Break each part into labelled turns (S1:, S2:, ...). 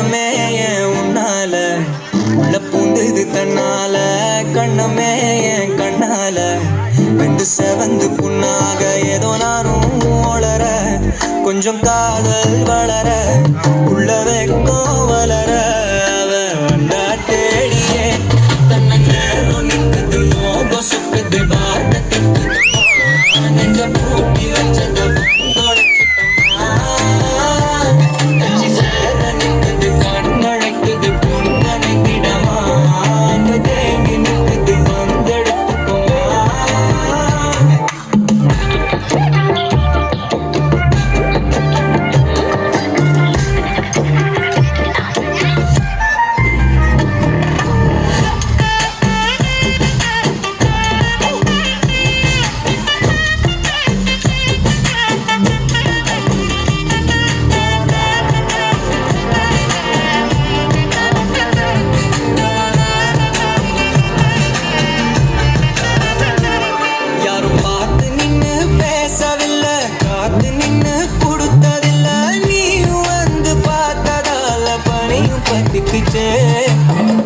S1: எண்ணமே என் உன்னால உள்ள பூந்தது தன்னால கண்ணமே என் கண்ணால வெந்து செவந்து புண்ணாக ஏதோ நானும் ஒளர கொஞ்சம் காதல் வளர உள்ள வெக்கம் வளர அவ வந்தா தேடியே தன்னை நேரம் நிற்குது மோகம் சுக்குது வார்த்தை நெஞ்ச பூட்டி வச்சது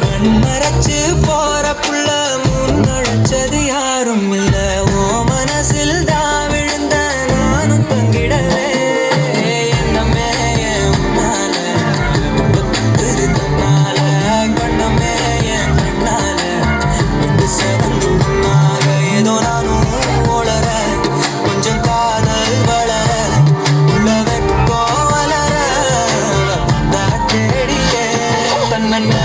S1: கண்மறைச்சு போற புள்ள முன்னழைச்சது யாரும் இல்ல ஓ மனசில் தான் விழுந்த நானும் பங்கிடவே என்னமே உன்னால தன்னால கண்ணமே என் கண்ணால வந்து செவந்து உன்னாக ஏதோ நானும் ஒளர கொஞ்சம் காதல் வளர உள்ள வெக்கோ வளர தேடியே தன்ன